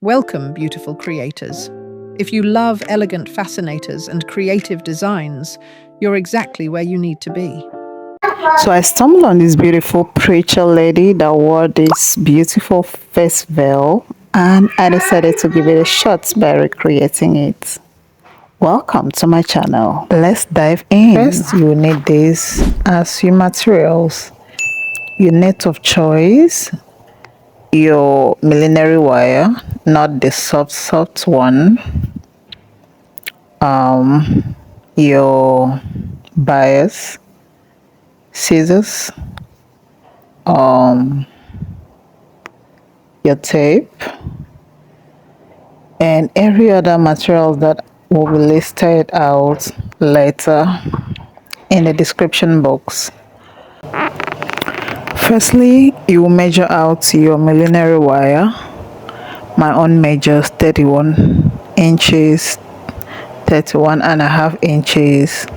Welcome, beautiful creators. If you love elegant fascinators and creative designs, you're exactly where you need to be. So I stumbled on this beautiful preacher lady that wore this beautiful face veil, and I decided to give it a shot by recreating it. Welcome to my channel. Let's dive in. First, you need this as your materials. Your net of choice, your millinery wire, not the soft one, your bias, scissors, your tape, and every other material that will be listed out later in the description box. Firstly, you will measure out your millinery wire. My own measures 31 inches, 31.5 inches,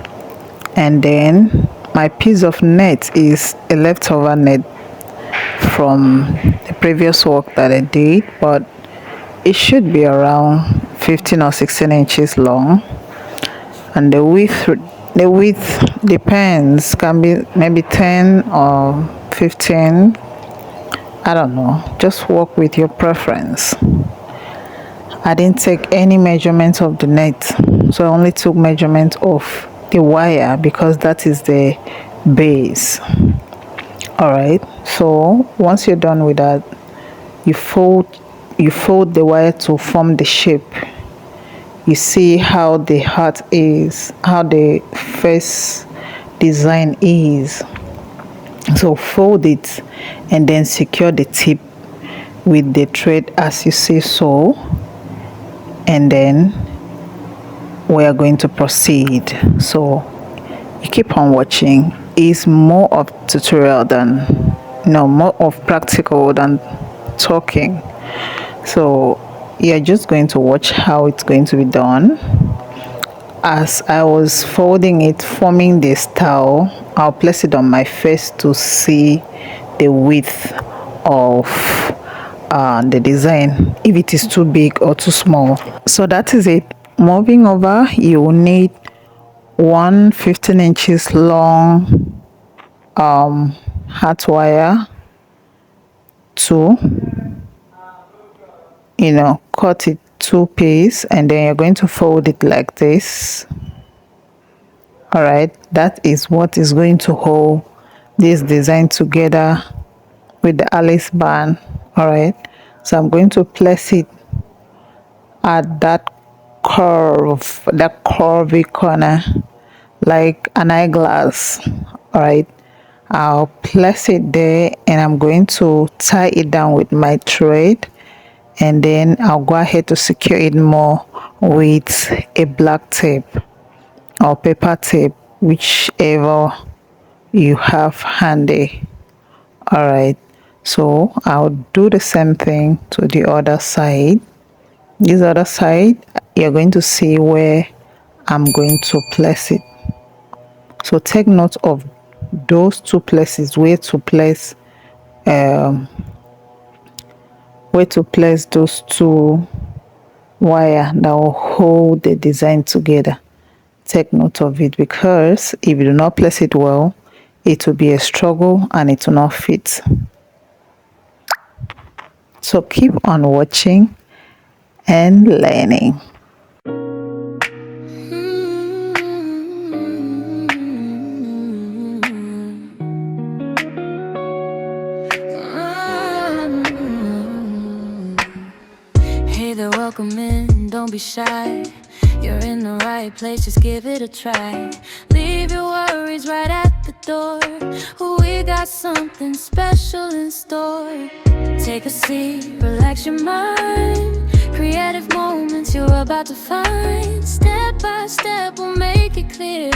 and then my piece of net is a leftover net from the previous work that I did, but it should be around 15 or 16 inches long, and the width depends, can be maybe 10 or 15, I don't know, just work with your preference. I didn't take any measurement of the net, so I only took measurement of the wire because that is the base. All right, so once you're done with that, you fold the wire to form the shape. You see how the heart is, how the face design is. So fold it and then secure the tip with the thread as you see so, and then we are going to proceed. So you keep on watching. It's more of tutorial than more of practical than talking. So you're just going to watch how it's going to be done. As I was folding it, forming this towel, I'll place it on my face to see the width of the design, if it is too big or too small. So that is it. Moving over, you will need one 15 inches long heart wire to cut it two pieces, and then you're going to fold it like this. All right, that is what is going to hold this design together with the Alice band. All right, so I'm going to place it at that curvy corner like an eyeglass. All right, I'll place it there, and I'm going to tie it down with my thread, and then I'll go ahead to secure it more with a black tape or paper tape, whichever you have handy. All right, so I'll do the same thing to the other side. This other side, you're going to see where I'm going to place it. So take note of those two places, where to place those two wire that will hold the design together. Take note of it, because if you do not place it well, it will be a struggle and it will not fit. So keep on watching and learning. Hey there, welcome in, don't be shy. You're in the right place, just give it a try. Leave your worries right at the door. We got something special in store. Take a seat, relax your mind. Creative moments you're about to find. Step by step we'll make it clear.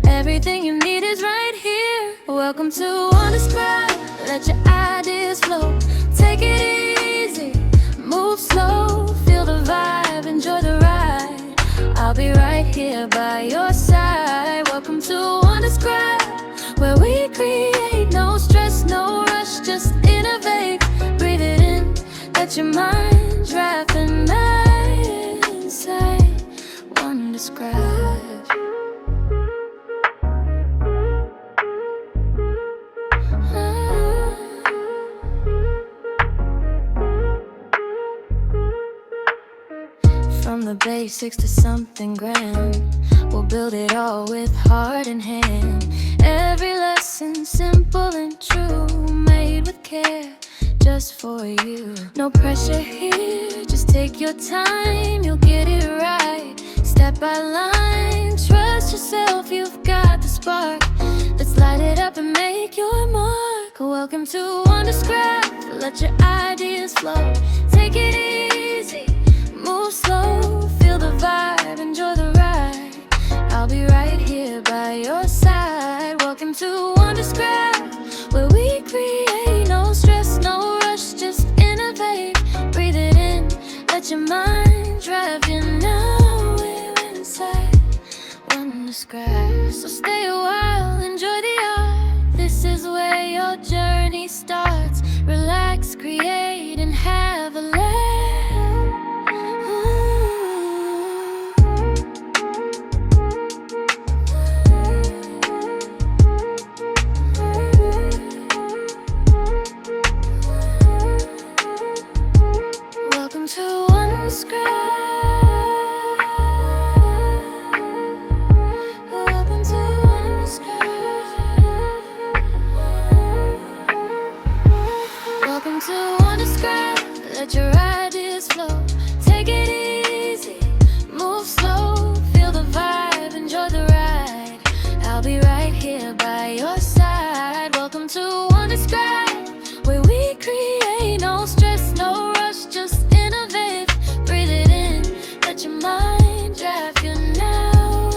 Everything you need is right here. Welcome to Undescribed. Let your ideas flow. Take it easy, move slow. Feel the vibe, enjoy the ride. I'll be right here by your side. Welcome to Undescribed, where we create. No stress, no rush, just innovate. Breathe it in, let your mind draft. From the basics to something grand, we'll build it all with heart and hand. Every lesson simple and true, made with care, just for you. No pressure here, just take your time, you'll get it right. Step by line, trust yourself, you've got the spark. Let's light it up and make your mark. Welcome to Wonderscraft, let your ideas flow. Take it easy, move slow, feel the vibe, enjoy the ride. I'll be right here by your side. Welcome to Wonderscraft, where we create no stress, no rush, just innovate. Breathe it in, let your mind drive you now. We're inside Wonderscraft, so stay a while, enjoy the art. This is where your journey starts. Relax, create, and have a laugh. Welcome to Wonderscraft. Welcome to Wonderscraft. Welcome to Wonderscraft. Let your ideas flow. Take it easy, move slow, feel the vibe, enjoy the ride. I'll be right here by your side. Welcome to Wonderscraft, where we create no stress, no rush, just innovate. Breathe it in, let your mind drive you now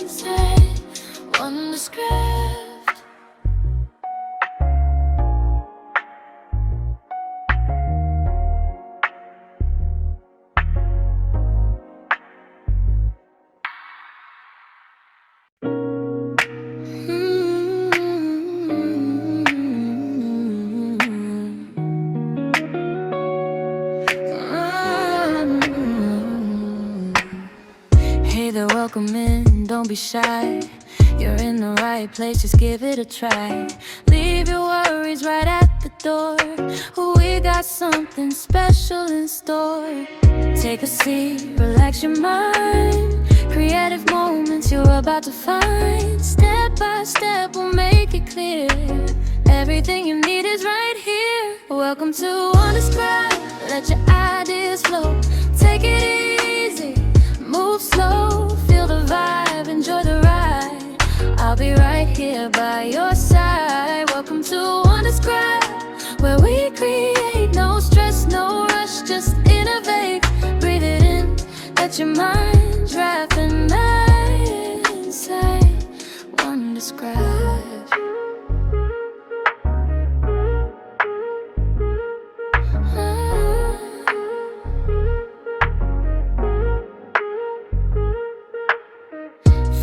inside Wonderscraft. Hey there, welcome in, don't be shy. You're in the right place, just give it a try. Leave your worries right at the door. We got something special in store. Take a seat, relax your mind. Creative moments you're about to find. Step by step, we'll make it clear. Everything you need is right here. Welcome to Wonderscraft, let your ideas flow. Take it easy, move slow, feel the vibe, enjoy the ride. I'll be right here by your side. Welcome to Wonderscraft, where we create no stress, no rush, just innovate. Breathe it in, let your mind drive the night inside Wonderscraft.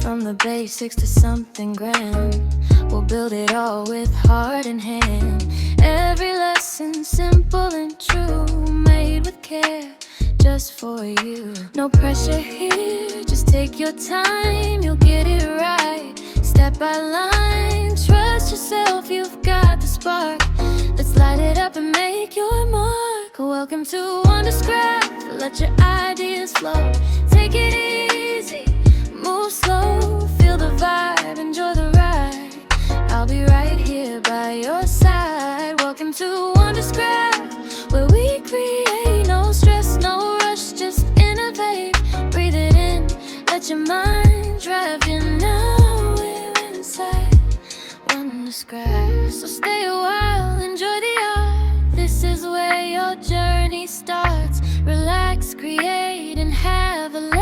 From the basics to something grand, we'll build it all with heart and hand. Every lesson simple and true, made with care, just for you. No pressure here, just take your time, you'll get it right. Step by line, trust yourself, you've got the spark. Let's light it up and make your mark. Welcome to Wonderscraft, let your ideas flow. Take it easy, move slow, feel the vibe, enjoy the ride. I'll be right here by your side. Welcome to Wonderscraft, where we create no stress, no rush, just innovate. Breathe it in, let your mind drive you now. We're inside Wonderscraft, so stay a while, enjoy the art. This is where your journey starts. Relax, create, and have a laugh.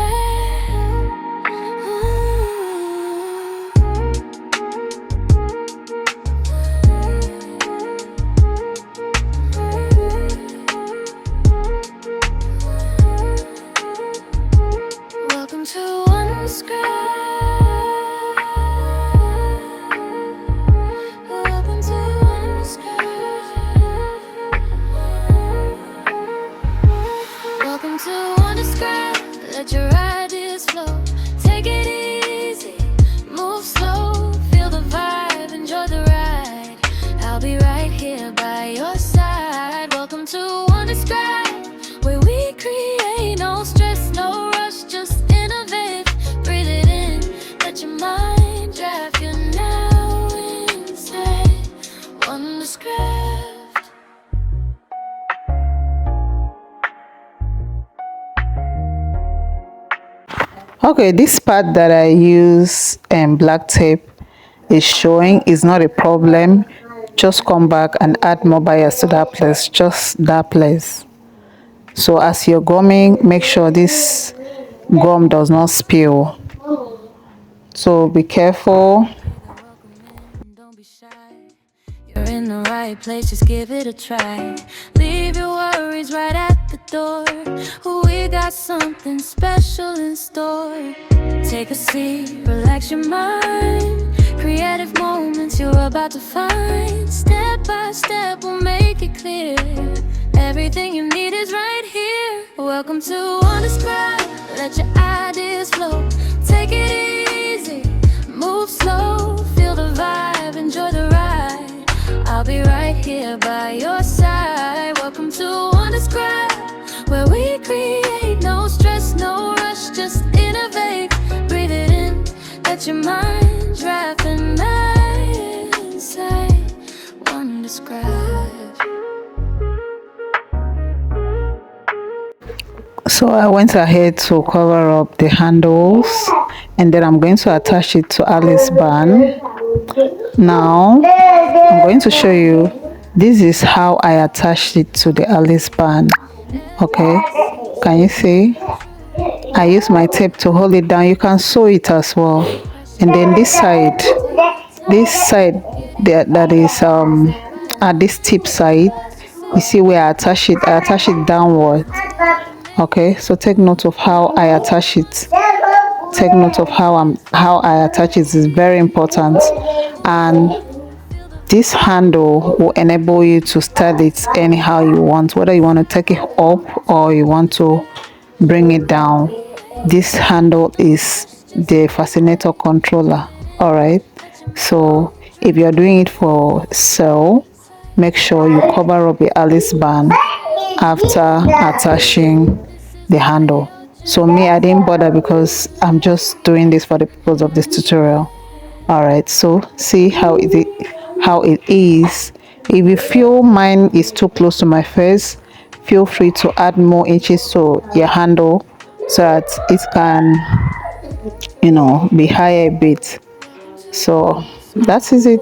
Welcome to Wonderscraft. Welcome to Wonderscraft. Welcome to Wonderscraft. Let your ideas flow. Take it easy, move slow, feel the vibe, enjoy the ride. I'll be right here by your side. Welcome to Wonderscraft, where we create no stress, no Okay, this part that I use black tape is showing is not a problem. Just come back and add more bias to that place, just that place. So as you're gumming, make sure this gum does not spill. So be careful. Don't be shy. You're in the right place, just give it a try. Leave your worries right at the door. We got something special in store. Take a seat, relax your mind. Creative moments you're about to find. Step by step, we'll make it clear. Everything you need is right here. Welcome to Undescribed. Let your ideas flow. Take it easy, move slow. Feel the vibe, enjoy the ride. I'll be right here by your side. Welcome to Undescribed, where we create no stress, no rush, just innovate. Breathe it in, let your mind draft and inside. Undescribed. So I went ahead to cover up the handles, and then I'm going to attach it to Alice band. Now I'm going to show you, this is how I attached it to the Alice band. Okay, can you see? I use my tape to hold it down. You can sew it as well. And then this side that is at this tip side, you see where I attach it downward. Okay, so take note of how I attach it. Take note of how I attach it is very important. And this handle will enable you to style it anyhow you want, whether you want to take it up or you want to bring it down. This handle is the Fascinator controller. All right, so if you're doing it for sale, make sure you cover up the Alice band after attaching the handle. So me, I didn't bother because I'm just doing this for the purpose of this tutorial. All right, so see how it is. If you feel mine is too close to my face, feel free to add more inches to your handle so that it can, be higher a bit. So that is it.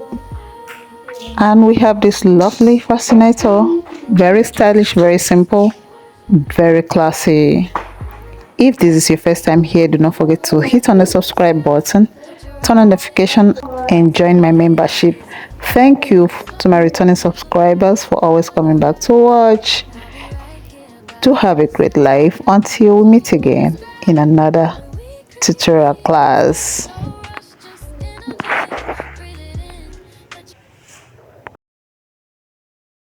And we have this lovely Fascinator. Very stylish, very simple, very classy. If this is your first time here, do not forget to hit on the subscribe button, turn on notification, and join my membership. Thank you to my returning subscribers for always coming back to watch. Do have a great life until we meet again in another tutorial class.